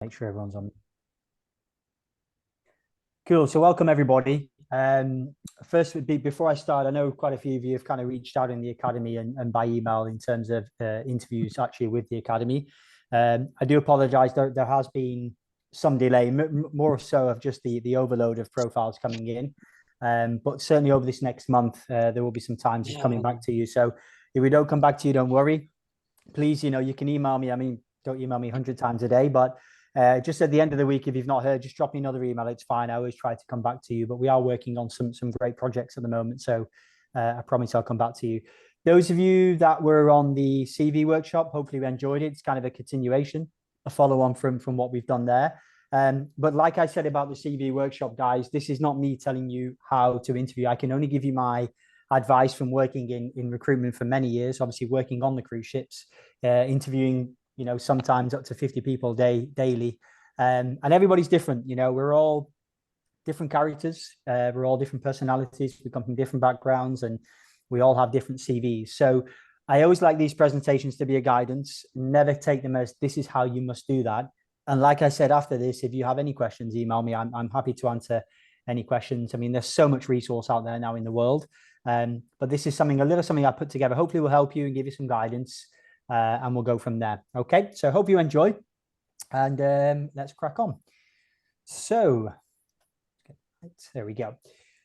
Make sure everyone's on. Cool. So welcome everybody. First would be before I start, I know quite a few of you have kind of reached out in the academy and by email in terms of interviews actually with the academy. I do apologize. There has been some delay, more so of just the overload of profiles coming in. But certainly over this next month, there will be some times just coming back to you. So if we don't come back to you, don't worry. Please, you can email me. I mean, don't email me 100 times a day, but just at the end of the week, if you've not heard, just drop me another email. It's fine. I always try to come back to you, but we are working on some great projects at the moment. So I promise I'll come back to you. Those of you that were on the CV workshop, hopefully we enjoyed it. It's kind of a continuation, a follow on from what we've done there. But like I said about the CV workshop, guys, this is not me telling you how to interview. I can only give you my advice from working in recruitment for many years, obviously working on the cruise ships, interviewing sometimes up to 50 people daily. And everybody's different. We're all different characters. We're all different personalities. We come from different backgrounds and we all have different CVs. So I always like these presentations to be a guidance. Never take them as this is how you must do that. And like I said, after this, if you have any questions, email me. I'm happy to answer any questions. I mean, there's so much resource out there now in the world. But this is something I put together. Hopefully will help you and give you some guidance. And we'll go from there. Okay, so hope you enjoy, and let's crack on. So there we go.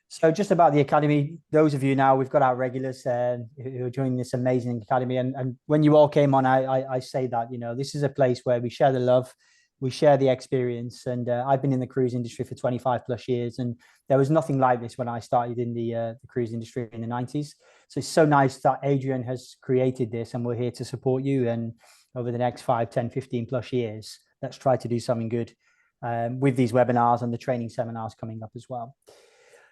So just about the academy, those of you now, we've got our regulars who are joining this amazing academy. And when you all came on, I say that, this is a place where we share the love, we share the experience. And I've been in the cruise industry for 25 plus years. And there was nothing like this when I started in the cruise industry in the 90s. So it's so nice that Adrian has created this and we're here to support you. And over the next 5, 10, 15 plus years, let's try to do something good with these webinars and the training seminars coming up as well.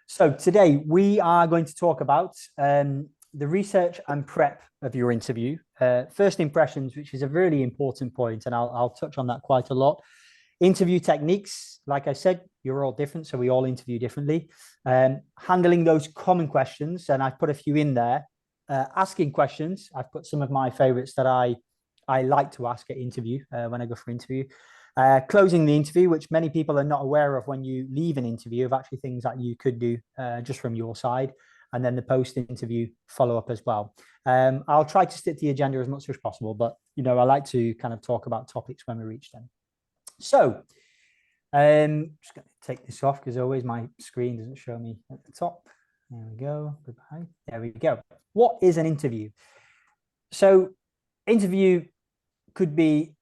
So today we are going to talk about the research and prep of your interview, first impressions, which is a really important point, and I'll touch on that quite a lot. Interview techniques, like I said, you're all different, so we all interview differently. Handling those common questions, and I've put a few in there. Asking questions, I've put some of my favorites that I like to ask at interview when I go for interview. Closing the interview, which many people are not aware of when you leave an interview, of actually things that you could do just from your side, and then the post-interview follow-up as well. I'll try to stick to the agenda as much as possible, but I like to kind of talk about topics when we reach them. So just going to take this off because always my screen doesn't show me at the top. There we go. Goodbye. There we go. What is an interview? So interview could be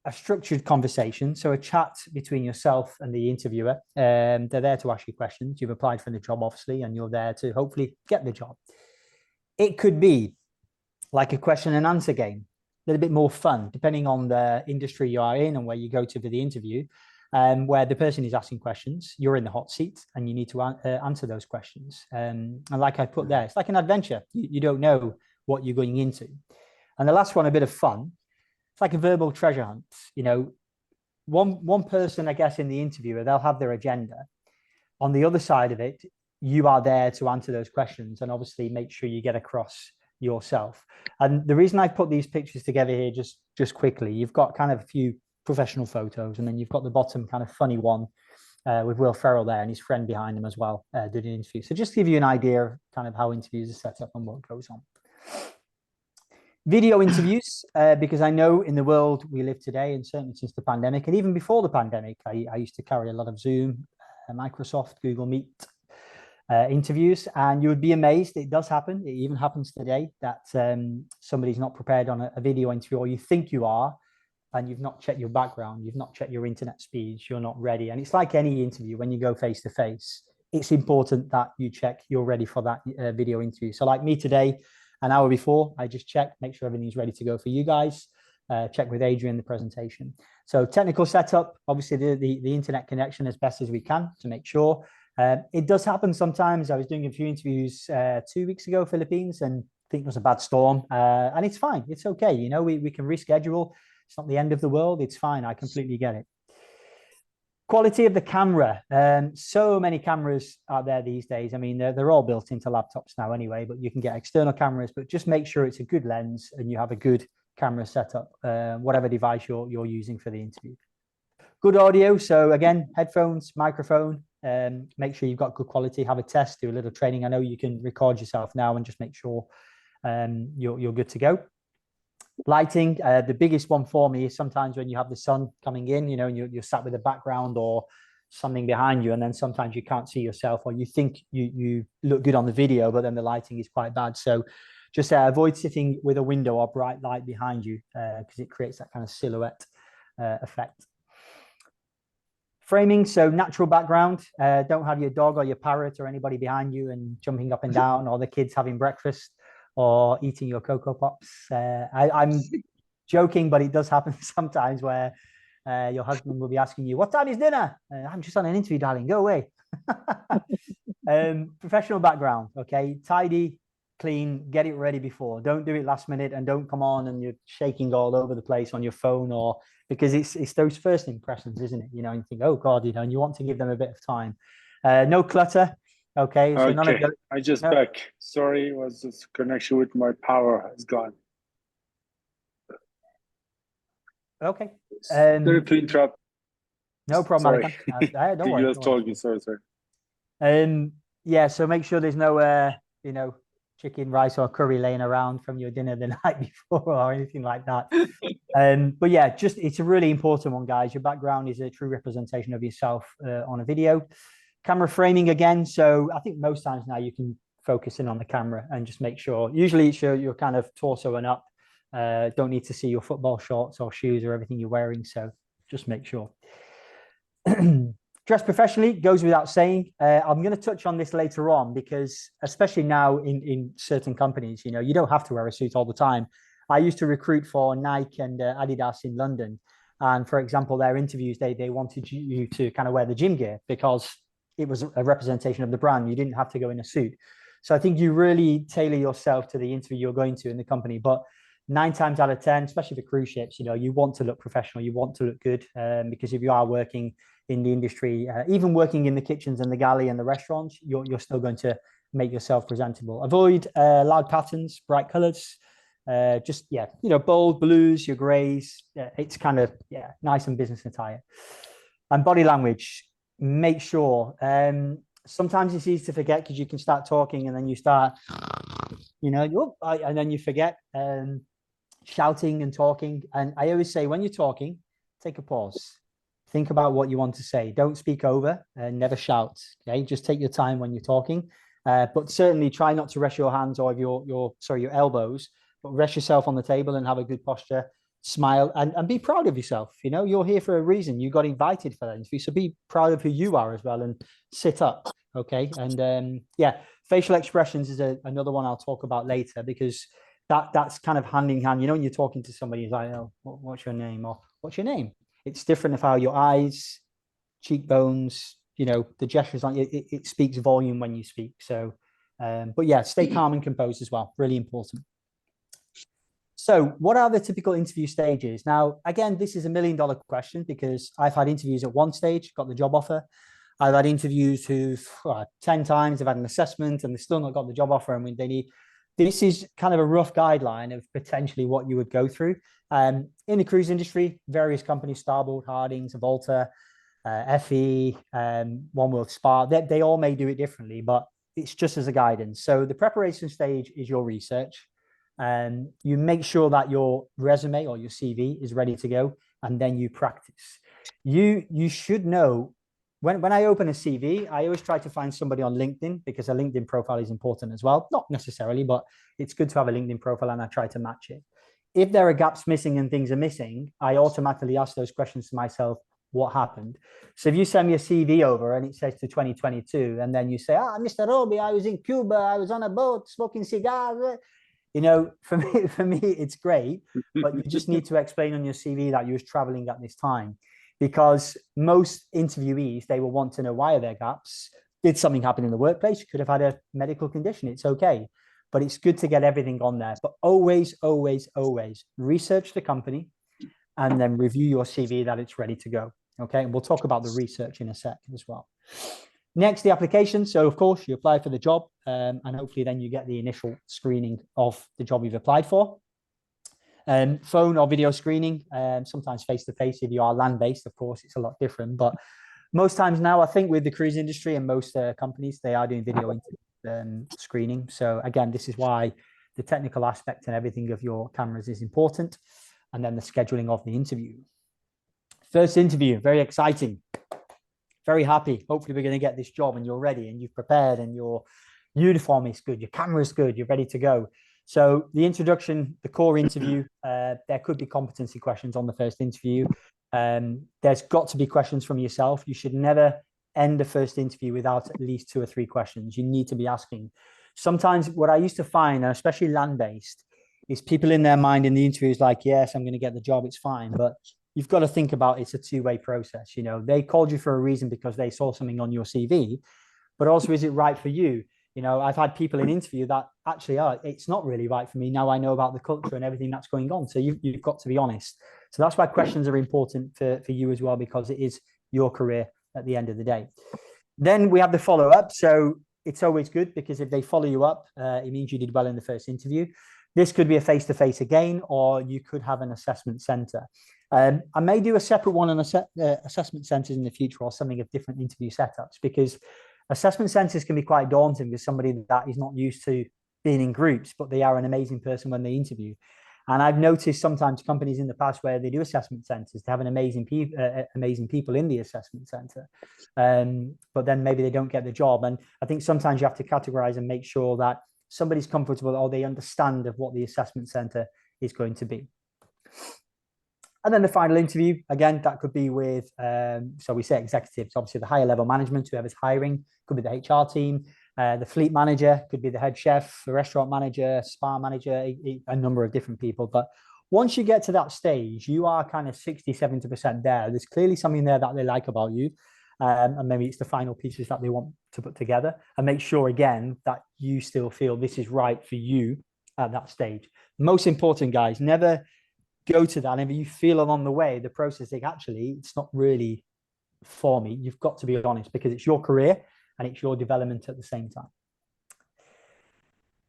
a structured conversation, so a chat between yourself and the interviewer. They're there to ask you questions. You've applied for the job, obviously, and you're there to hopefully get the job. It could be like a question and answer game, a little bit more fun, depending on the industry you are in and where you go to for the interview, where the person is asking questions, you're in the hot seat and you need to answer those questions. And like I put there, it's like an adventure. You don't know what you're going into. And the last one, a bit of fun. It's like a verbal treasure hunt. One person, I guess, in the interviewer, they'll have their agenda. On the other side of it, you are there to answer those questions and obviously make sure you get across yourself. And the reason I put these pictures together here just quickly, you've got kind of a few professional photos, and then you've got the bottom kind of funny one with Will Ferrell there and his friend behind him as well doing an interview. So just to give you an idea of kind of how interviews are set up and what goes on. Video interviews, because I know in the world we live today, and certainly since the pandemic, and even before the pandemic, I used to carry a lot of Zoom, Microsoft, Google Meet interviews, and you would be amazed. It does happen. It even happens today that somebody's not prepared on a video interview, or you think you are, and you've not checked your background, you've not checked your internet speeds, you're not ready. And it's like any interview, when you go face to face, it's important that you check you're ready for that video interview. So like me today, an hour before, I just check, make sure everything's ready to go for you guys. Check with Adrian the presentation. So technical setup, obviously the internet connection as best as we can to make sure. It does happen sometimes. I was doing a few interviews 2 weeks ago, Philippines, and I think it was a bad storm. And it's fine. It's okay. We can reschedule. It's not the end of the world. It's fine. I completely get it. Quality of the camera. So many cameras out there these days. I mean, they're all built into laptops now anyway, but you can get external cameras, but just make sure it's a good lens and you have a good camera setup, whatever device you're using for the interview. Good audio. So again, headphones, microphone. Make sure you've got good quality. Have a test, do a little training. I know you can record yourself now and just make sure you're good to go. Lighting, the biggest one for me is sometimes when you have the sun coming in, you know, and you're sat with a background or something behind you, and then sometimes you can't see yourself, or you think you look good on the video, but then the lighting is quite bad. So just avoid sitting with a window or bright light behind you because it creates that kind of silhouette effect. Framing, so natural background. Don't have your dog or your parrot or anybody behind you and jumping up and down, or the kids having breakfast or eating your Cocoa Pops. I'm joking, but it does happen sometimes where your husband will be asking you, what time is dinner? I'm just on an interview, darling, go away. Professional background, okay? Tidy, clean, get it ready before. Don't do it last minute, and don't come on and you're shaking all over the place on your phone, or because it's those first impressions, isn't it? You know, and you think, oh God, you know, and you want to give them a bit of time. No clutter. Okay. So none of those, I just back. Sorry, was this connection with my power has gone. Okay. Sorry to interrupt. No problem. Sorry. Don't worry. You just told me. Sorry. Yeah. So make sure there's no, you know, chicken, rice, or curry laying around from your dinner the night before or anything like that. But yeah, just it's a really important one, guys. Your background is a true representation of yourself on a video. Camera framing again. So I think most times now you can focus in on the camera and just make sure. Usually it's your kind of torso and up. Don't need to see your football shorts or shoes or everything you're wearing. So just make sure. Dress professionally goes without saying. I'm going to touch on this later on because especially now in certain companies, you know, you don't have to wear a suit all the time. I used to recruit for Nike and Adidas in London. And for example, their interviews, they wanted you to kind of wear the gym gear because it was a representation of the brand. You didn't have to go in a suit. So I think you really tailor yourself to the interview you're going to in the company. But 9 times out of 10, especially for cruise ships, you know, you want to look professional. You want to look good because if you are working in the industry, even working in the kitchens and the galley and the restaurants, you're still going to make yourself presentable. Avoid loud patterns, bright colors. Just, yeah, you know, bold blues, your grays. It's kind of, yeah, nice and business attire. And body language. Make sure. Sometimes it's easy to forget because you can start talking and then you start, you know, and then you forget shouting and talking. And I always say when you're talking, take a pause. Think about what you want to say. Don't speak over and never shout. Okay, just take your time when you're talking. But certainly try not to rest your hands or your elbows, but rest yourself on the table and have a good posture. Smile and be proud of yourself. You know, you're here for a reason. You got invited for that interview, so be proud of who you are as well and sit up. Okay, and yeah, facial expressions is another one I'll talk about later because that's kind of hand in hand. You know, when you're talking to somebody, it's like, oh, what's your name or what's your name? It's different of how your eyes, cheekbones, you know, the gestures on it speaks volume when you speak. So, but yeah, stay calm and composed as well. Really important. So what are the typical interview stages? Now, again, this is $1 million question because I've had interviews at one stage, got the job offer. I've had interviews who've 10 times, they've had an assessment and they've still not got the job offer. And they need, this is kind of a rough guideline of potentially what you would go through. In the cruise industry, various companies, Starboard, Hardings, Volta, FE, One World Spa, they all may do it differently, but it's just as a guidance. So the preparation stage is your research. You make sure that your resume or your CV is ready to go, and then you practice. You should know when I open a CV, I always try to find somebody on LinkedIn because a LinkedIn profile is important as well. Not necessarily, but it's good to have a LinkedIn profile, and I try to match it. If there are gaps missing and things are missing, I automatically ask those questions to myself. What happened? So if you send me a CV over and it says to 2022, and then you say, Mr. Roby, I was in Cuba, I was on a boat smoking cigars. You know, for me, it's great, but you just need to explain on your CV that you was traveling at this time, because most interviewees, they will want to know why are there gaps. Did something happen in the workplace? You could have had a medical condition. It's okay, but it's good to get everything on there. But always, always, always research the company and then review your CV that it's ready to go. Okay, and we'll talk about the research in a sec as well. Next, the application. So, of course, you apply for the job and hopefully then you get the initial screening of the job you've applied for. Phone or video screening, sometimes face-to-face. If you are land-based, of course, it's a lot different. But most times now, I think with the cruise industry and most companies, they are doing video screening. So again, this is why the technical aspect and everything of your cameras is important. And then the scheduling of the interview. First interview, very exciting. Very happy. Hopefully we're going to get this job and you're ready and you've prepared and your uniform is good, your camera is good, you're ready to go. So the introduction, the core interview, there could be competency questions on the first interview. There's got to be questions from yourself. You should never end the first interview without at least 2 or 3 questions. You need to be asking. Sometimes what I used to find, and especially land-based, is people in their mind in the interview is like, yes, I'm going to get the job, it's fine. But you've got to think about it's a 2-way process. You know, they called you for a reason because they saw something on your CV, but also, is it right for you? You know, I've had people in interview that actually are, it's not really right for me. Now I know about the culture and everything that's going on. So you've got to be honest. So that's why questions are important for you as well, because it is your career at the end of the day. Then we have the follow-up. So it's always good because if they follow you up, it means you did well in the first interview. This could be a face-to-face again, or you could have an assessment center. I may do a separate one on assessment centers in the future, or something of different interview setups, because assessment centers can be quite daunting with somebody that is not used to being in groups, but they are an amazing person when they interview. And I've noticed sometimes companies in the past where they do assessment centers, they have an amazing people in the assessment center, but then maybe they don't get the job. And I think sometimes you have to categorize and make sure that somebody's comfortable or they understand of what the assessment center is going to be. And then the final interview, again, that could be with, so we say executives, obviously the higher level management, whoever's hiring, could be the HR team, the fleet manager, could be the head chef, the restaurant manager, spa manager, a number of different people. But once you get to that stage, you are kind of 60, 70% there. There's clearly something there that they like about you. And maybe it's the final pieces that they want to put together, and make sure again that you still feel this is right for you at that stage. Most important, guys, never go to that. If you feel along the way, the process, actually, it's not really for me. You've got to be honest, because it's your career and it's your development at the same time.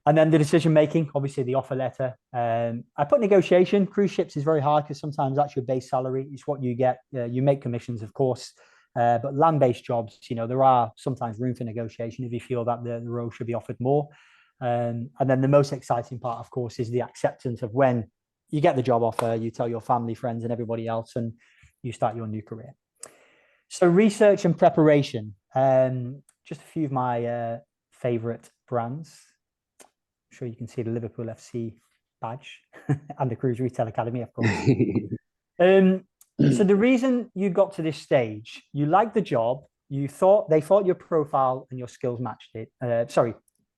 And then the decision making, obviously the offer letter. I put negotiation. Cruise ships is very hard because sometimes that's your base salary. It's what you get. You make commissions, of course. But land-based jobs, you know, there are sometimes room for negotiation if you feel that the role should be offered more. And then the most exciting part, of course, is the acceptance of when you get the job offer, you tell your family, friends, and everybody else, and you start your new career. So research and preparation. Just a few of my favorite brands. I'm sure you can see the Liverpool FC badge and the Cruise Retail Academy, of course. So the reason you got to this stage, you liked the job, they thought your profile and your skills matched it.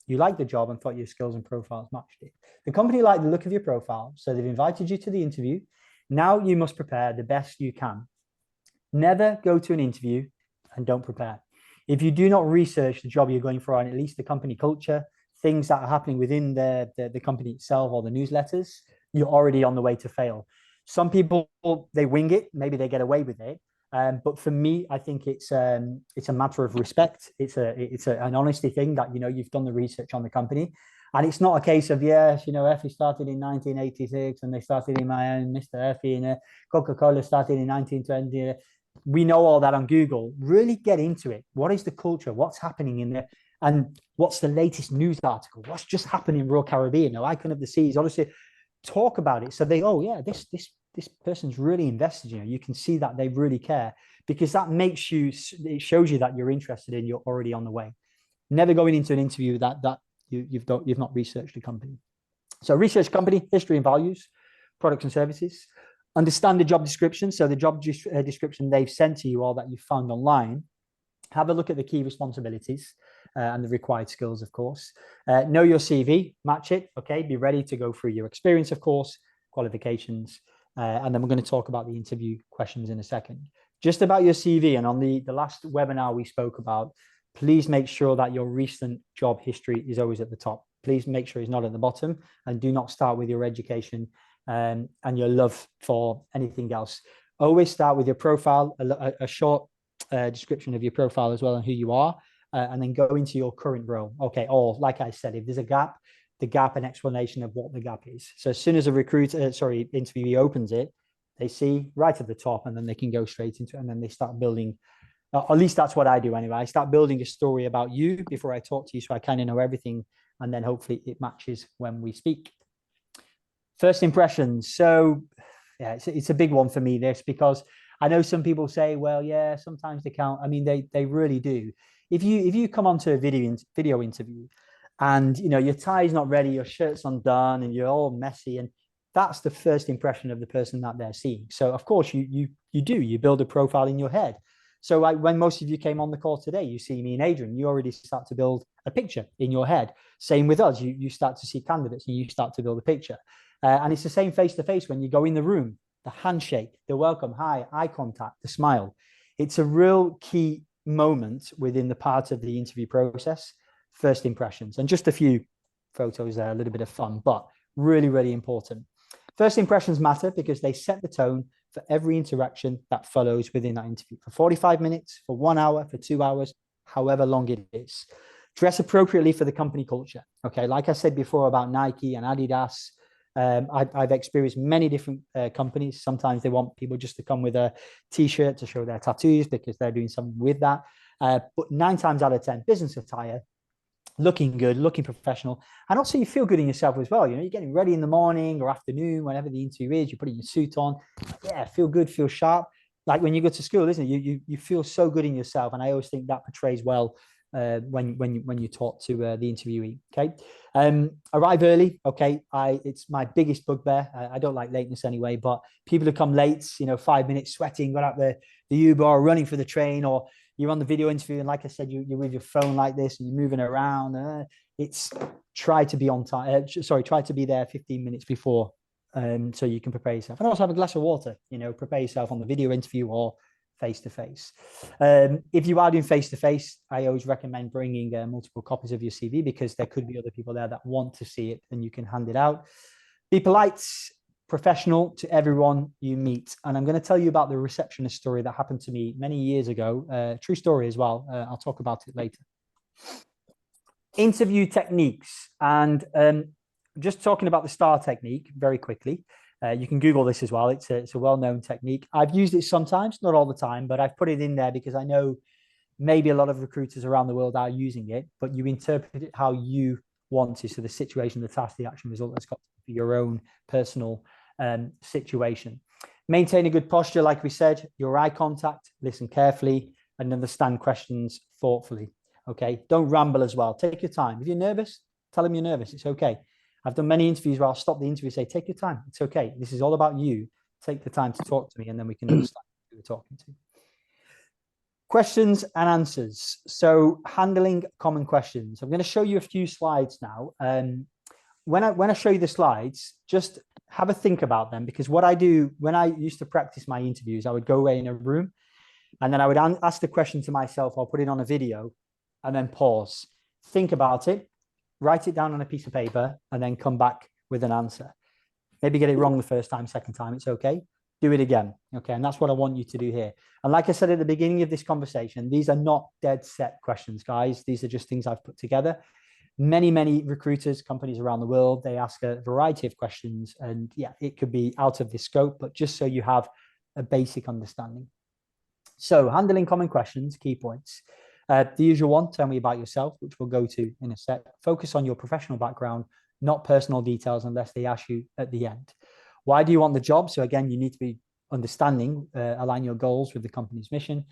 You liked the job and thought your skills and profiles matched it. The company liked the look of your profile, so they've invited you to the interview. Now you must prepare the best you can. Never go to an interview and don't prepare. If you do not research the job you're going for, and at least the company culture, things that are happening within the company itself or the newsletters, you're already on the way to fail. Some people, they wing it, maybe they get away with it. But for me, I think it's a matter of respect. It's an honesty thing that, you know, you've done the research on the company. And it's not a case of, yes, you know, Effie started in 1986 and they started in Miami, Mr. Effie, and Coca-Cola started in 1920. We know all that on Google. Really get into it. What is the culture? What's happening in there? And what's the latest news article? What's just happening in Royal Caribbean? No, Icon of the Seas. Honestly, talk about it. So they, oh yeah, this person's really invested. You know, you can see that they really care, because that makes you, it shows you that you're interested and you're already on the way. Never going into an interview that you've not researched the company. So research company, history and values, products and services. Understand the job description. So the job description they've sent to you or that you found online. Have a look at the key responsibilities and the required skills, of course. Know your CV, match it. Okay, be ready to go through your experience, of course, qualifications, and then we're going to talk about the interview questions in a second. Just about your CV, and on the last webinar we spoke about, please make sure that your recent job history is always at the top. Please make sure it's not at the bottom, and do not start with your education and your love for anything else. Always start with your profile, a short description of your profile as well and who you are, and then go into your current role. Okay, or like I said, if there's a gap, the gap and explanation of what the gap is. So as soon as a interviewee opens it, they see right at the top, and then they can go straight into it, and then they start building. At least that's what I do anyway. I start building a story about you before I talk to you, so I kind of know everything, and then hopefully it matches when we speak. First impressions. So yeah, it's a big one for me, this, because I know some people say, well, yeah, sometimes they count. I mean, they really do. If you come onto a video interview and your tie's not ready, your shirt's undone, and you're all messy, and that's the first impression of the person that they're seeing. So of course you build a profile in your head. So like when most of you came on the call today, you see me and Adrian, you already start to build a picture in your head. Same with us, you start to see candidates and you start to build a picture. And it's the same face to face when you go in the room, the handshake, the welcome, hi, eye contact, the smile. It's a real key moment within the part of the interview process, first impressions. And just a few photos there, a little bit of fun, but really, really important. First impressions matter because they set the tone for every interaction that follows within that interview, for 45 minutes, for 1 hour, for 2 hours, however long it is. Dress appropriately for the company culture. Okay, like I said before about Nike and Adidas, I've experienced many different companies. Sometimes they want people just to come with a t-shirt to show their tattoos because they're doing something with that. But 9 times out of 10, business attire, looking good, looking professional, and also you feel good in yourself as well. You're getting ready in the morning or afternoon, whenever the interview is, you're putting your suit on. Yeah, feel good, feel sharp. Like when you go to school, isn't it? You feel so good in yourself, and I always think that portrays well when you talk to the interviewee. Okay, arrive early. Okay, it's my biggest bugbear. I don't like lateness anyway, but people who come late, 5 minutes sweating, got out the Uber or running for the train, or you're on the video interview, and like I said, you're with your phone like this and you're moving around. It's try to be on time. Try to be there 15 minutes before, so you can prepare yourself. And also have a glass of water. Prepare yourself on the video interview or face to face. If you are doing face to face, I always recommend bringing multiple copies of your CV because there could be other people there that want to see it, and you can hand it out. Be polite, professional to everyone you meet. And I'm going to tell you about the receptionist story that happened to me many years ago. True story as well. I'll talk about it later. Interview techniques. And just talking about the STAR technique very quickly. You can Google this as well. It's a well-known technique. I've used it sometimes, not all the time, but I've put it in there because I know maybe a lot of recruiters around the world are using it, but you interpret it how you want to. So the situation, the task, the action, result has got to be your own personal situation. Maintain a good posture, like we said, your eye contact, listen carefully, and understand questions thoughtfully. Okay, don't ramble as well. Take your time. If you're nervous, tell them you're nervous. It's okay. I've done many interviews where I'll stop the interview and say, take your time. It's okay. This is all about you. Take the time to talk to me, and then we can understand who we're talking to. Questions and answers. So handling common questions. I'm going to show you a few slides now. When I show you the slides, just have a think about them, because what I do when I used to practice my interviews, I would go away in a room and then I would ask the question to myself. I'll put it on a video and then pause, think about it, write it down on a piece of paper, and then come back with an answer. Maybe get it wrong the first time, second time, it's okay. Do it again. Okay. And that's what I want you to do here. And like I said at the beginning of this conversation, these are not dead set questions, guys. These are just things I've put together. Many recruiters, companies around the world, they ask a variety of questions, and yeah, it could be out of this scope, but just so you have a basic understanding. So handling common questions, key points. The usual one, tell me about yourself, which we'll go to in a sec. Focus on your professional background, not personal details unless they ask you at the end. Why do you want the job? So again, you need to be understanding, align your goals with the company's mission.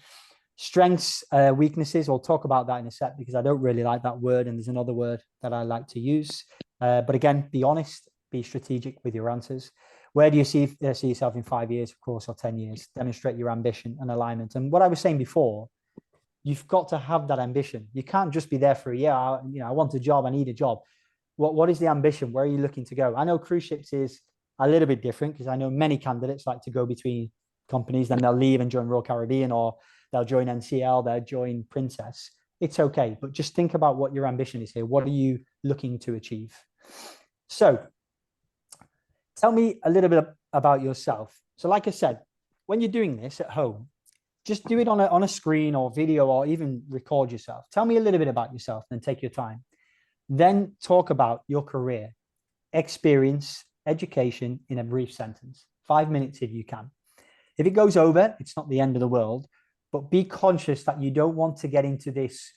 Strengths, weaknesses, we'll talk about that in a sec because I don't really like that word, and there's another word that I like to use. But again, be honest, be strategic with your answers. Where do you see yourself in 5 years, of course, or 10 years? Demonstrate your ambition and alignment. And what I was saying before, you've got to have that ambition. You can't just be there for a year. I want a job, I need a job. What is the ambition? Where are you looking to go? I know cruise ships is a little bit different because I know many candidates like to go between companies, then they'll leave and join Royal Caribbean, or they'll join NCL, they'll join Princess. It's okay, but just think about what your ambition is here. What are you looking to achieve? So tell me a little bit about yourself. So like I said, when you're doing this at home, just do it on a screen or video, or even record yourself. Tell me a little bit about yourself, then take your time. Then talk about your career, experience, education in a brief sentence, 5 minutes if you can. If it goes over, it's not the end of the world, but be conscious that you don't want to get into this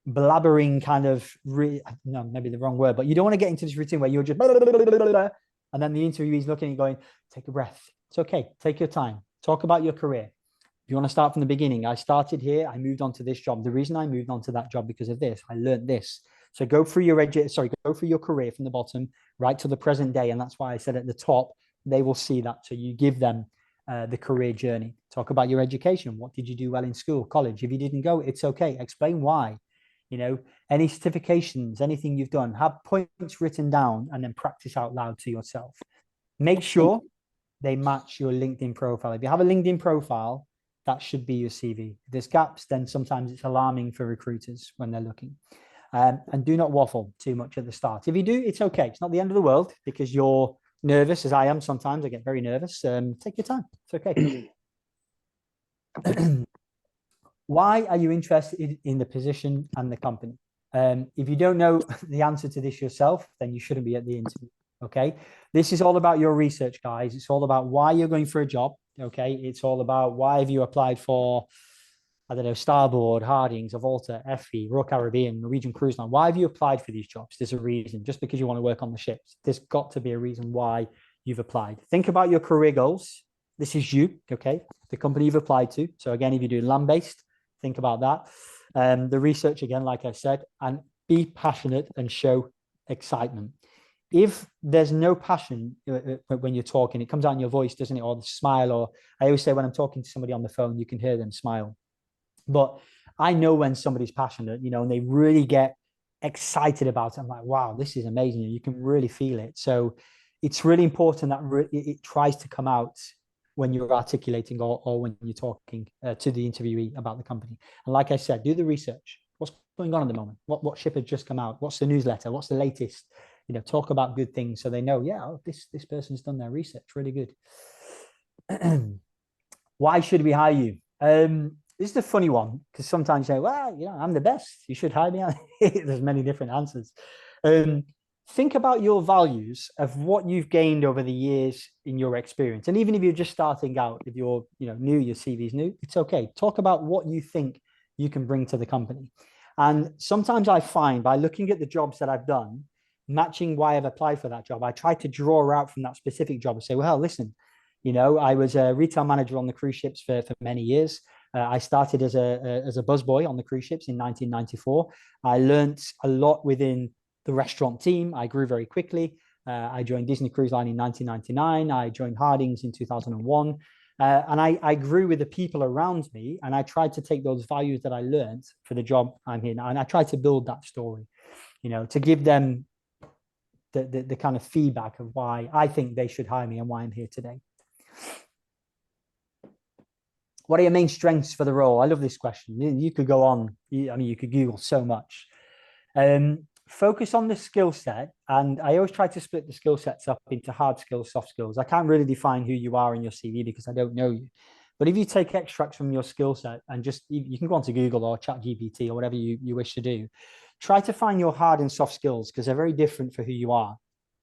blabbering kind of, no, maybe the wrong word, but you don't want to get into this routine where you're just, blah, blah, blah, blah, blah, blah, and then the interviewer is looking and going, take a breath. It's okay. Take your time. Talk about your career. If you want to start from the beginning, I started here. I moved on to this job. The reason I moved on to that job because of this. I learned this. So go through your career from the bottom right to the present day. And that's why I said at the top, they will see that. So you give them the career journey. Talk about your education. What did you do well in school, college? If you didn't go, it's okay. Explain why. You know, any certifications, anything you've done, have points written down and then practice out loud to yourself. Make sure they match your LinkedIn profile. If you have a LinkedIn profile, that should be your CV. If there's gaps, then sometimes it's alarming for recruiters when they're looking. And do not waffle too much at the start. If you do, it's okay. It's not the end of the world because you're nervous, as I am sometimes. I get very nervous. Take your time. It's okay. Why are you interested in the position and the company? If you don't know the answer to this yourself, then you shouldn't be at the interview. Okay. This is all about your research, guys. It's all about why you're going for a job. Okay. It's all about why have you applied for, I don't know, Starboard, Hardings, Avolta, Effie, Royal Caribbean, Norwegian Cruise Line. Why have you applied for these jobs? There's a reason. Just because you want to work on the ships, there's got to be a reason why you've applied. Think about your career goals. This is you. Okay. The company you've applied to. So again, if you do land-based, think about that. The research, again, like I said, and be passionate and show excitement. If there's no passion when you're talking, it comes out in your voice, doesn't it? Or the smile, or I always say when I'm talking to somebody on the phone, you can hear them smile. But I know when somebody's passionate, you know, and they really get excited about it. I'm like, wow, this is amazing. You can really feel it. So it's really important that it tries to come out when you're articulating or when you're talking to the interviewee about the company. And like I said, do the research. What's going on at the moment? What ship has just come out? What's the newsletter? What's the latest? You know, talk about good things so they know, yeah, oh, this person's done their research. Really good. Why should we hire you? This is the funny one because sometimes you say, well, you know, I'm the best. You should hire me. There's many different answers. Think about your values of what you've gained over the years in your experience. And even if you're just starting out, if you're, you know, new, your CV's new, it's okay. Talk about what you think you can bring to the company. And sometimes I find by looking at the jobs that I've done, matching why I've applied for that job, I try to draw out from that specific job and say, well, listen, you know, I was a retail manager on the cruise ships for many years. I started as a busboy on the cruise ships in 1994. I learned a lot within the restaurant team. I grew very quickly. I joined Disney Cruise Line in 1999. I joined Hardings in 2001. And I grew with the people around me. And I tried to take those values that I learned for the job I'm here now. And I tried to build that story, you know, to give them the kind of feedback of why I think they should hire me and why I'm here today. What are your main strengths for the role? I love this question. You could go on. I mean, you could Google so much. Focus on the skill set. And I always try to split the skill sets up into hard skills, soft skills. I can't really define who you are in your CV because I don't know you. But if you take extracts from your skill set and just, you can go onto Google or ChatGPT or whatever you wish to do, try to find your hard and soft skills because they're very different for who you are.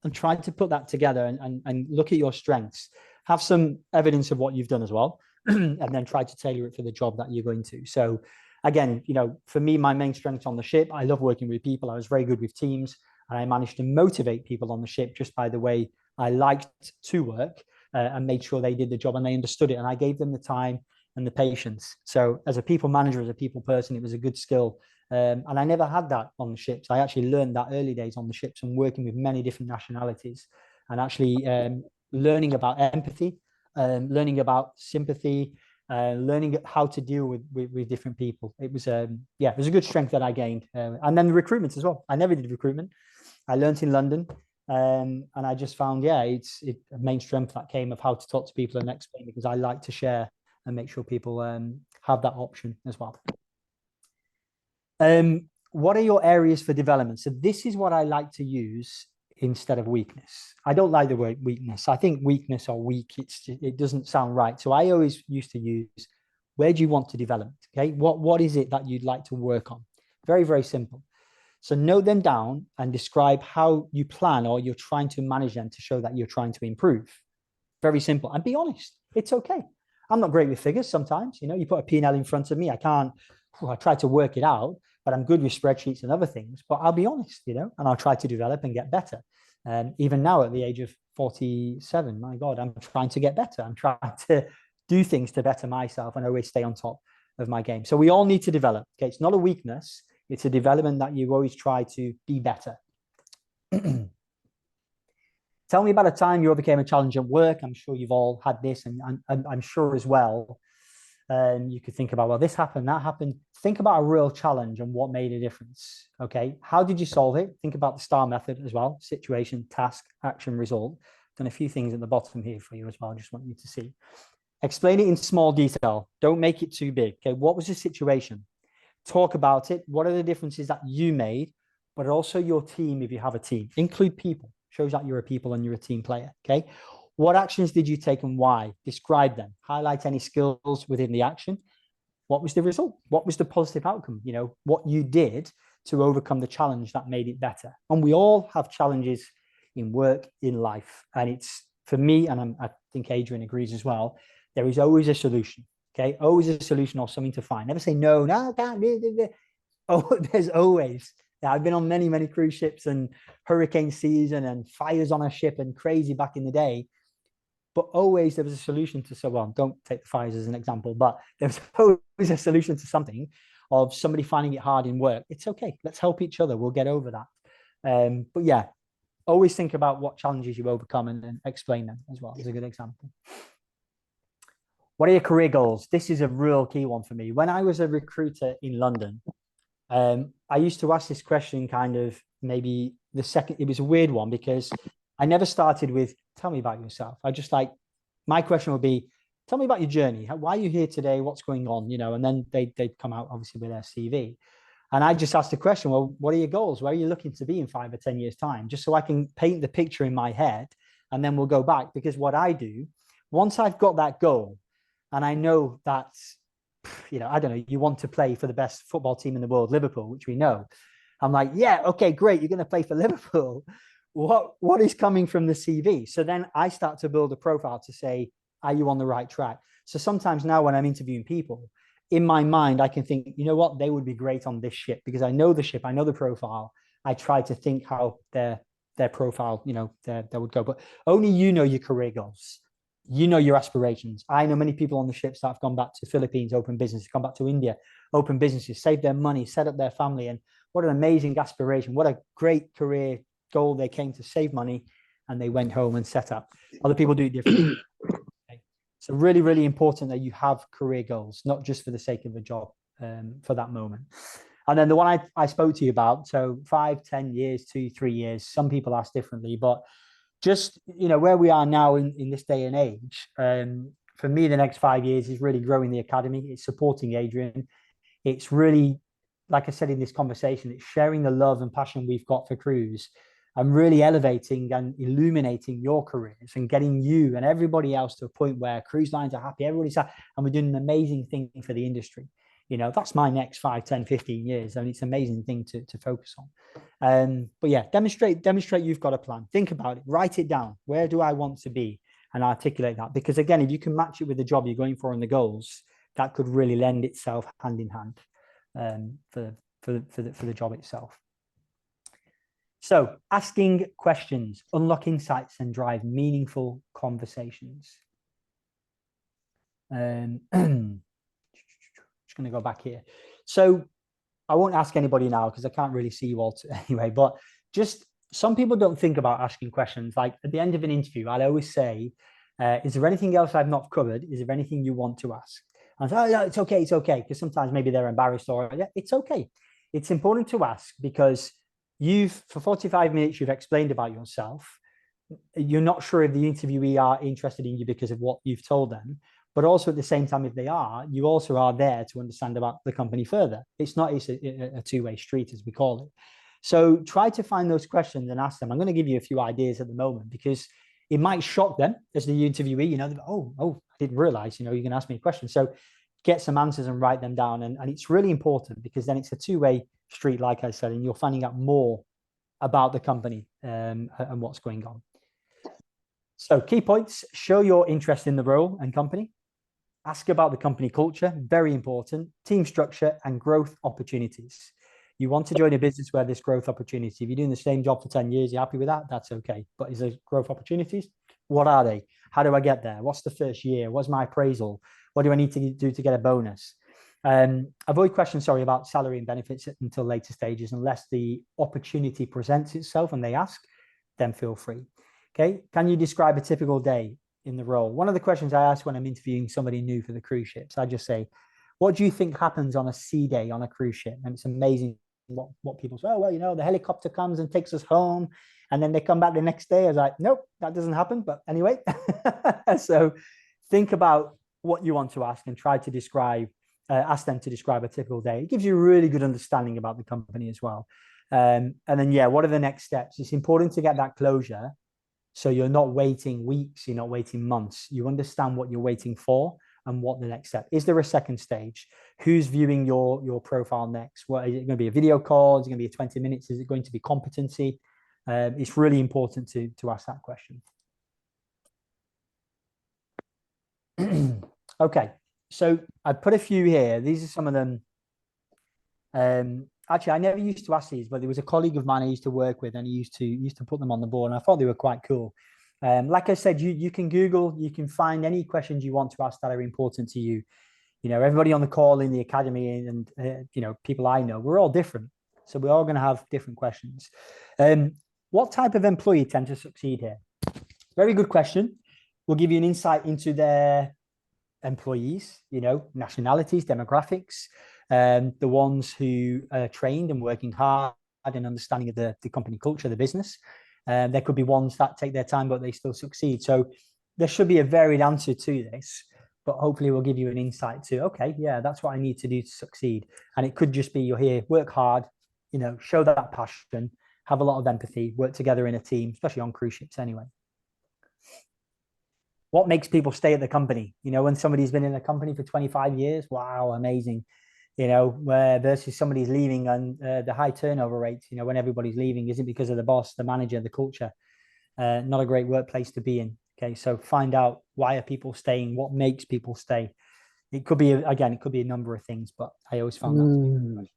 And try to put that together and look at your strengths. Have some evidence of what you've done as well. And then try to tailor it for the job that you're going to. So again, you know, for me, my main strength on the ship, I love working with people. I was very good with teams and I managed to motivate people on the ship just by the way I liked to work and made sure they did the job and they understood it. And I gave them the time and the patience. So as a people manager, as a people person, it was a good skill. And I never had that on the ships. I actually learned that early days on the ships and working with many different nationalities and actually learning about empathy, learning about sympathy, learning how to deal with different people. It was it was a good strength that I gained. And then the recruitment as well. I never did recruitment. I learned in London, and I just found it's a main strength that came of how to talk to people and explain because I like to share and make sure people have that option as well. What are your areas for development? So this is what I like to use instead of weakness. I don't like the word weakness. I think weakness or weak, it doesn't sound right. So I always used to use, where do you want to develop? Okay, what is it that you'd like to work on? Very, very simple. So note them down and describe how you plan or you're trying to manage them to show that you're trying to improve. Very simple. And be honest. It's okay. I'm not great with figures sometimes. You put a P&L in front of me. I try to work it out, but I'm good with spreadsheets and other things. But I'll be honest, and I'll try to develop and get better. Even now at the age of 47, my God, I'm trying to get better. I'm trying to do things to better myself and always stay on top of my game. So we all need to develop. Okay, it's not a weakness. It's a development that you always try to be better. Tell me about a time you overcame a challenge at work. I'm sure you've all had this, and I'm sure as well. You could think about, well, this happened, that happened. Think about a real challenge and what made a difference. Okay, how did you solve it? Think about the STAR method as well: situation, task, action, result. Done a few things at the bottom here for you as well. I just want you to see. Explain it in small detail. Don't make it too big. Okay, what was the situation? Talk about it. What are the differences that you made, but also your team if you have a team. Include people. Shows that you're a people and you're a team player. Okay. What actions did you take and why? Describe them. Highlight any skills within the action. What was the result? What was the positive outcome? What you did to overcome the challenge that made it better. And we all have challenges in work, in life. And it's, for me, and I think Adrian agrees as well, there is always a solution. Okay. Always a solution or something to find. Never say, no, I can't. Oh, there's always. I've been on many, many cruise ships and hurricane season and fires on a ship and crazy back in the day. But always there was a solution to, so well, don't take the fires as an example, but there's always a solution to something of somebody finding it hard in work. It's okay. Let's help each other. We'll get over that. But yeah, always think about what challenges you overcome and explain them as well. Is a good example. What are your career goals? This is a real key one for me. When I was a recruiter in London, I used to ask this question kind of maybe the second, it was a weird one because I never started with, tell me about yourself. My question would be, tell me about your journey. Why are you here today? What's going on? And then they'd come out obviously with their CV. And I just asked the question, well, what are your goals? Where are you looking to be in 5 or 10 years time? Just so I can paint the picture in my head and then we'll go back. Because what I do, once I've got that goal and I know that's, I don't know, you want to play for the best football team in the world, Liverpool, which we know. I'm like, yeah, okay, great. You're going to play for Liverpool. What is coming from the CV? So then I start to build a profile to say, are you on the right track? So sometimes now when I'm interviewing people, in my mind, I can think, you know what, they would be great on this ship because I know the ship, I know the profile. I try to think how their profile, that would go. But only your career goals. Your aspirations. I know many people on the ships that have gone back to Philippines, open businesses, gone back to India, open businesses, saved their money, set up their family. And what an amazing aspiration. What a great career goal. They came to save money and they went home and set up. Other people do it differently. Okay. So really, really important that you have career goals, not just for the sake of a job for that moment. And then the one I spoke to you about, so 5, 10 years, 2, 3 years, some people ask differently, but just, where we are now in this day and age, for me, the next 5 years is really growing the academy. It's supporting Adrian. It's really, like I said in this conversation, it's sharing the love and passion we've got for cruise and really elevating and illuminating your careers and getting you and everybody else to a point where cruise lines are happy, everybody's happy, and we're doing an amazing thing for the industry. That's my next 5, 10, 15 years. I mean, it's an amazing thing to focus on. But yeah, demonstrate you've got a plan. Think about it, write it down. Where do I want to be? And articulate that. Because again, if you can match it with the job you're going for and the goals, that could really lend itself hand in hand for the job itself. So asking questions, unlock insights and drive meaningful conversations. Just going to go back here. So I won't ask anybody now because I can't really see you all anyway, but just some people don't think about asking questions. Like at the end of an interview, I'll always say, is there anything else I've not covered? Is there anything you want to ask? And I say, oh, yeah, it's okay. Because sometimes maybe they're embarrassed or, yeah, it's okay. It's important to ask because for 45 minutes, you've explained about yourself. You're not sure if the interviewee are interested in you because of what you've told them. But also at the same time, if they are, you also are there to understand about the company further. It's a two-way street, as we call it. So try to find those questions and ask them. I'm going to give you a few ideas at the moment because it might shock them as the interviewee, oh, I didn't realize, you're going to ask me a question. So get some answers and write them down. And it's really important because then it's a two-way street, like I said, and you're finding out more about the company and what's going on. So key points: show your interest in the role and company. Ask about the company culture, very important, team structure, and growth opportunities. You want to join a business where there's growth opportunity. If you're doing the same job for 10 years, you're happy with that, that's okay. But is there growth opportunities? What are they? How do I get there? What's the first year? What's my appraisal? What do I need to do to get a bonus? Avoid questions, about salary and benefits until later stages, unless the opportunity presents itself and they ask, then feel free. Okay. Can you describe a typical day in the role? One of the questions I ask when I'm interviewing somebody new for the cruise ships, I just say, what do you think happens on a sea day on a cruise ship? And it's amazing what people say. Oh, well, the helicopter comes and takes us home and then they come back the next day. I was like, nope, that doesn't happen. But anyway, so think about what you want to ask and try to ask them to describe a typical day. It gives you a really good understanding about the company as well. And then, what are the next steps? It's important to get that closure. So you're not waiting weeks, you're not waiting months. You understand what you're waiting for and what the next step. Is there a second stage? Who's viewing your profile next? What is it going to be, a video call? Is it going to be a 20 minutes? Is it going to be competency? It's really important to ask that question. Okay, so I put a few here. These are some of them. Actually, I never used to ask these, but there was a colleague of mine I used to work with, and he used to put them on the board, and I thought they were quite cool. Like I said, you can Google, you can find any questions you want to ask that are important to you. Everybody on the call in the academy and people I know, we're all different, so we're all going to have different questions. What type of employee tend to succeed here? Very good question. We'll give you an insight into their employees, nationalities, demographics. The ones who are trained and working hard and understanding of the company culture, the business. There could be ones that take their time, but they still succeed. So there should be a varied answer to this, but hopefully we'll give you an insight to, okay, yeah, that's what I need to do to succeed. And it could just be you're here, work hard, show that passion, have a lot of empathy, work together in a team, especially on cruise ships anyway. What makes people stay at the company? When somebody's been in a company for 25 years, wow, amazing. Versus somebody's leaving and the high turnover rate, when everybody's leaving, is it because of the boss, the manager, the culture? Not a great workplace to be in. Okay, so find out, why are people staying? What makes people stay? It could be, again, it could be a number of things, but I always found that to be a good question.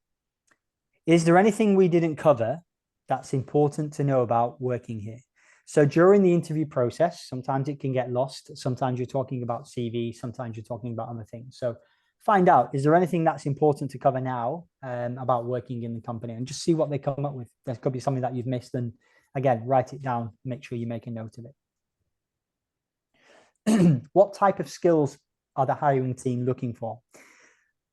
Is there anything we didn't cover that's important to know about working here? So during the interview process, sometimes it can get lost. Sometimes you're talking about CV, sometimes you're talking about other things. So find out, is there anything that's important to cover now about working in the company, and just see what they come up with. There could be something that you've missed, and again, write it down, make sure you make a note of it. What type of skills are the hiring team looking for?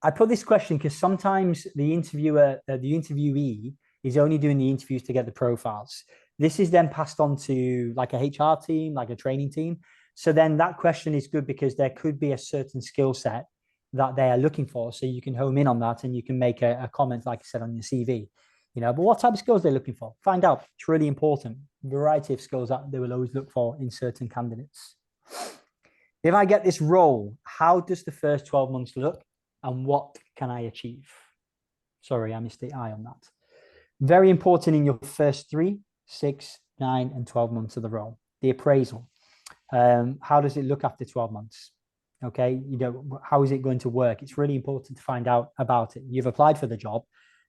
I put this question because sometimes the interviewee is only doing the interviews to get the profiles. This is then passed on to like a HR team, like a training team. So then that question is good because there could be a certain skill set that they are looking for. So you can home in on that and you can make a comment, like I said, on your CV. But what type of skills they're looking for? Find out. It's really important. Variety of skills that they will always look for in certain candidates. If I get this role, how does the first 12 months look and what can I achieve? Sorry, I missed the I on that. Very important in your first 3, 6, 9, and 12 months of the role. The appraisal. How does it look after 12 months? Okay, how is it going to work? It's really important to find out about it. You've applied for the job,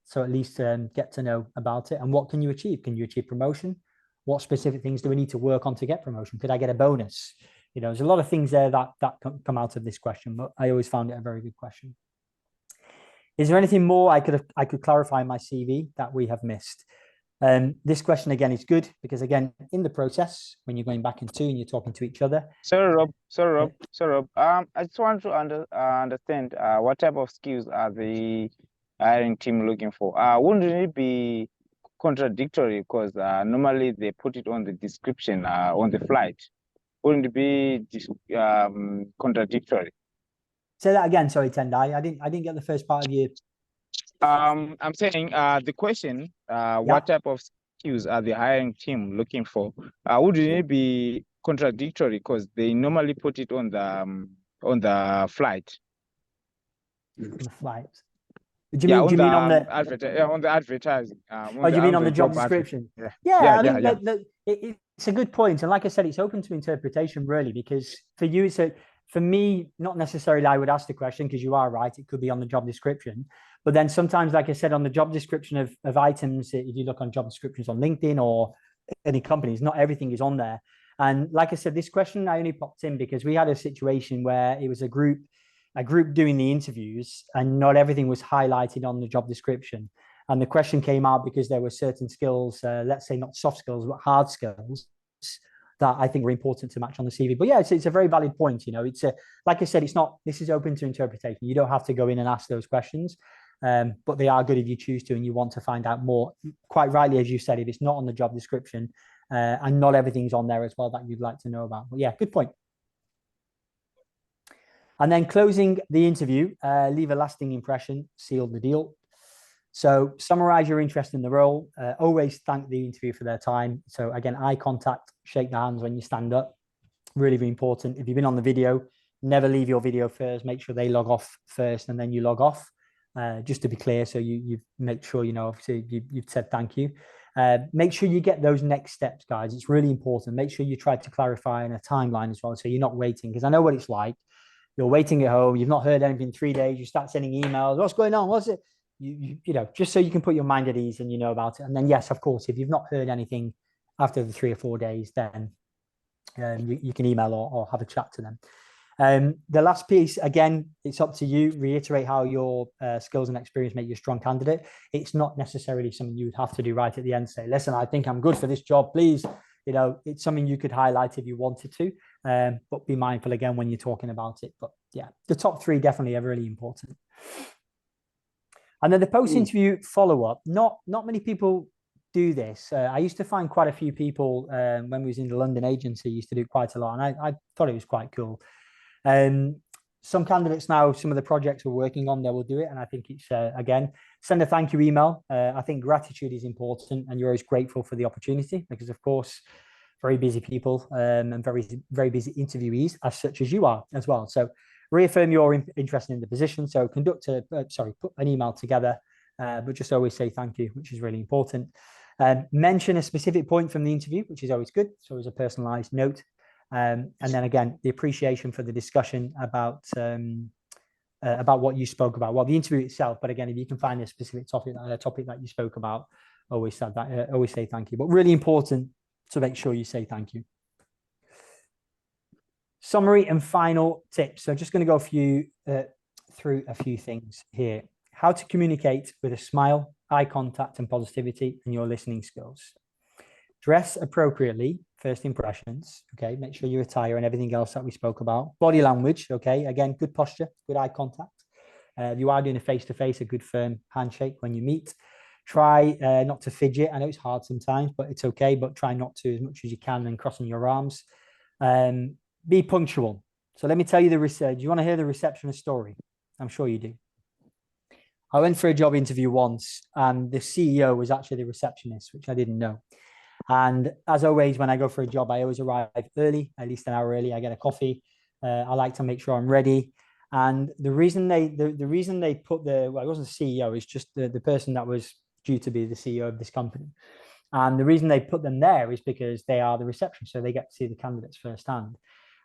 so at least get to know about it. And what can you achieve? Can you achieve promotion? What specific things do we need to work on to get promotion? Could I get a bonus? There's a lot of things there that come out of this question, but I always found it a very good question. Is there anything more I could clarify in my CV that we have missed? This question again is good because again, in the process, when you're going back into and you're talking to each other. Sorry, Rob. I just want to understand what type of skills are the hiring team looking for? Wouldn't it be contradictory because normally they put it on the description on the flight? Wouldn't it be contradictory? Say that again, sorry, Tendai. I didn't get the first part of you. I'm saying the question, what type of skills are the hiring team looking for? Wouldn't it be contradictory because they normally put it on the flight? on the flights? Do you Yeah, mean, on do you the mean on the, on the advertising. oh, do you mean on the job advert. description? Yeah, Yeah, I yeah, mean, yeah. it's a good point. And like I said, it's open to interpretation, really, because for you, for me, not necessarily I would ask the question because you are right. It could be on the job description. But then sometimes, like I said, on the job description of items, if you look on job descriptions on LinkedIn or any companies, not everything is on there. And like I said, this question I only popped in because we had a situation where it was a group doing the interviews and not everything was highlighted on the job description. And the question came out because there were certain skills, let's say not soft skills, but hard skills that I think were important to match on the CV. But yeah, it's a very valid point. You know, it's a, like I said, it's not, this is open to interpretation. You don't have to go in and ask those questions, but they are good if you choose to and you want to find out more. Quite rightly, as you said, if it's not on the job description and not everything's on there as well that you'd like to know about. But yeah, good point. And then closing the interview, leave a lasting impression, seal the deal. So summarize your interest in the role. Always thank the interview for their time. So again, eye contact, shake the hands when you stand up. Really, really important. If you've been on the video, never leave your video first. Make sure they log off first and then you log off. Just to be clear, so you make sure, you know, obviously you've said thank you. Make sure you get those next steps, guys. It's really important. Make sure you try to clarify in a timeline as well, so you're not waiting, because I know what it's like. You're waiting at home, you've not heard anything in 3 days, you start sending emails, what's going on, what's it, you know, just so you can put your mind at ease and you know about it. And then yes, of course, if you've not heard anything after the 3 or 4 days, then you can email or have a chat to them. The last piece, again, it's up to you. Reiterate how your skills and experience make you a strong candidate. It's not necessarily something you would have to do right at the end. Say, listen, I think I'm good for this job, please. You know, it's something you could highlight if you wanted to, but be mindful again when you're talking about it. But yeah, the top 3 definitely are really important. And then the post-interview follow-up. Not many people do this. I used to find quite a few people when we was in the London agency used to do quite a lot, and I thought it was quite cool. Some candidates now, some of the projects we're working on, they will do it, and I think it's again, send a thank you email. I think gratitude is important, and you're always grateful for the opportunity because, of course, very busy people and very busy interviewees, as such as you are as well. So reaffirm your interest in the position. So put an email together, but just always say thank you, which is really important. Mention a specific point from the interview, which is always good. So as a personalized note. And then again, the appreciation for the discussion about what you spoke about, well, the interview itself. But again, if you can find a specific topic that you spoke about, always say thank you. But really important to make sure you say thank you. Summary and final tips. So just going to go through a few things here. How to communicate with a smile, eye contact, and positivity, and your listening skills. Dress appropriately, first impressions, okay? Make sure your attire and everything else that we spoke about. Body language, okay? Again, good posture, good eye contact. If you are doing a face-to-face, a good firm handshake when you meet. Try not to fidget. I know it's hard sometimes, but it's okay. But try not to as much as you can and crossing your arms. Be punctual. So let me tell you the research. Do you want to hear the receptionist story? I'm sure you do. I went for a job interview once, and the CEO was actually the receptionist, which I didn't know. And as always, when I go for a job, I always arrive early, at least an hour early. I get a coffee. I like to make sure I'm ready. And the reason they put it wasn't the CEO, it's just the person that was due to be the CEO of this company. And the reason they put them there is because they are the receptionist, so they get to see the candidates firsthand.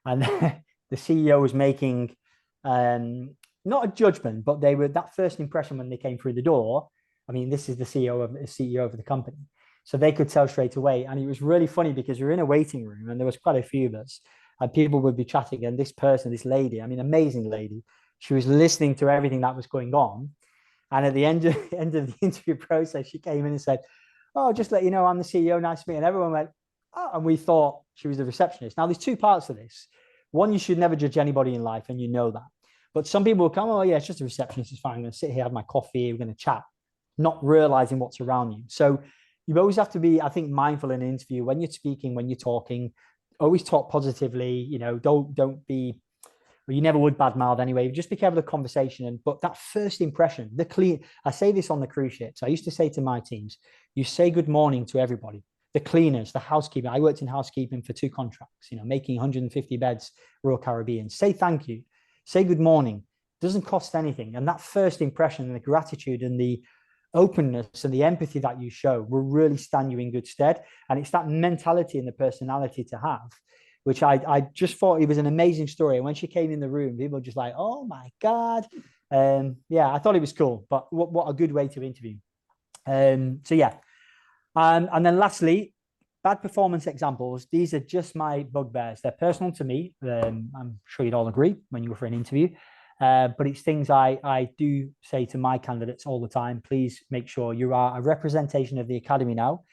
And the CEO was making not a judgment, but they were that first impression when they came through the door. I mean, this is the CEO of the company. So they could tell straight away. And it was really funny because we were in a waiting room and there was quite a few of us and people would be chatting. And this lady, I mean, amazing lady, she was listening to everything that was going on. And at the end of the interview process, she came in and said, "Oh, just let you know, I'm the CEO, nice to meet you." And everyone went, "Oh," and we thought she was the receptionist. Now, there's 2 parts to this. One, you should never judge anybody in life, and you know that. But some people will come, "Oh, yeah, it's just a receptionist. It's fine. I'm going to sit here, have my coffee. We're going to chat," not realizing what's around you. So you always have to be, I think, mindful in an interview when you're speaking, when you're talking. Always talk positively. You know, don't be. Well, you never would badmouth anyway. Just be careful of the conversation. But that first impression, I say this on the cruise ships. I used to say to my teams, you say good morning to everybody. The cleaners, the housekeeping. I worked in housekeeping for 2 contracts, you know, making 150 beds, Royal Caribbean. Say thank you. Say good morning. doesn't cost anything. And that first impression and the gratitude and the openness and the empathy that you show will really stand you in good stead. And it's that mentality and the personality to have, which I just thought it was an amazing story. And when she came in the room, people were just like, oh my God. Yeah, I thought it was cool, but what a good way to interview. So yeah. And then lastly, bad performance examples. These are just my bugbears. They're personal to me. I'm sure you'd all agree when you go for an interview. But it's things I do say to my candidates all the time. Please make sure you are a representation of the academy now.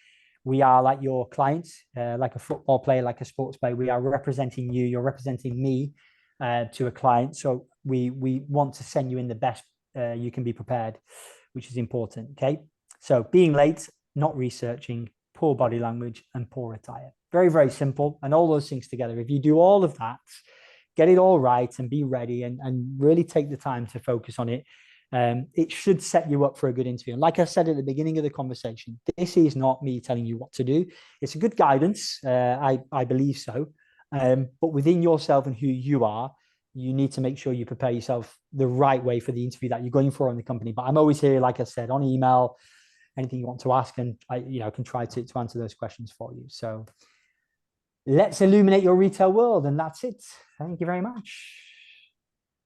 We are like your clients, like a football player, like a sports player. We are representing you. You're representing me to a client. So we want to send you in the best you can be prepared, which is important. Okay. So being late, not researching, poor body language, and poor attire. Very, very simple. And all those things together. If you do all of that, get it all right and be ready and really take the time to focus on it. It should set you up for a good interview. And like I said at the beginning of the conversation, this is not me telling you what to do. It's a good guidance. I believe so. But within yourself and who you are, you need to make sure you prepare yourself the right way for the interview that you're going for in the company. But I'm always here, like I said, on email, anything you want to ask, and I can try to answer those questions for you. So let's illuminate your retail world. And that's it. Thank you very much.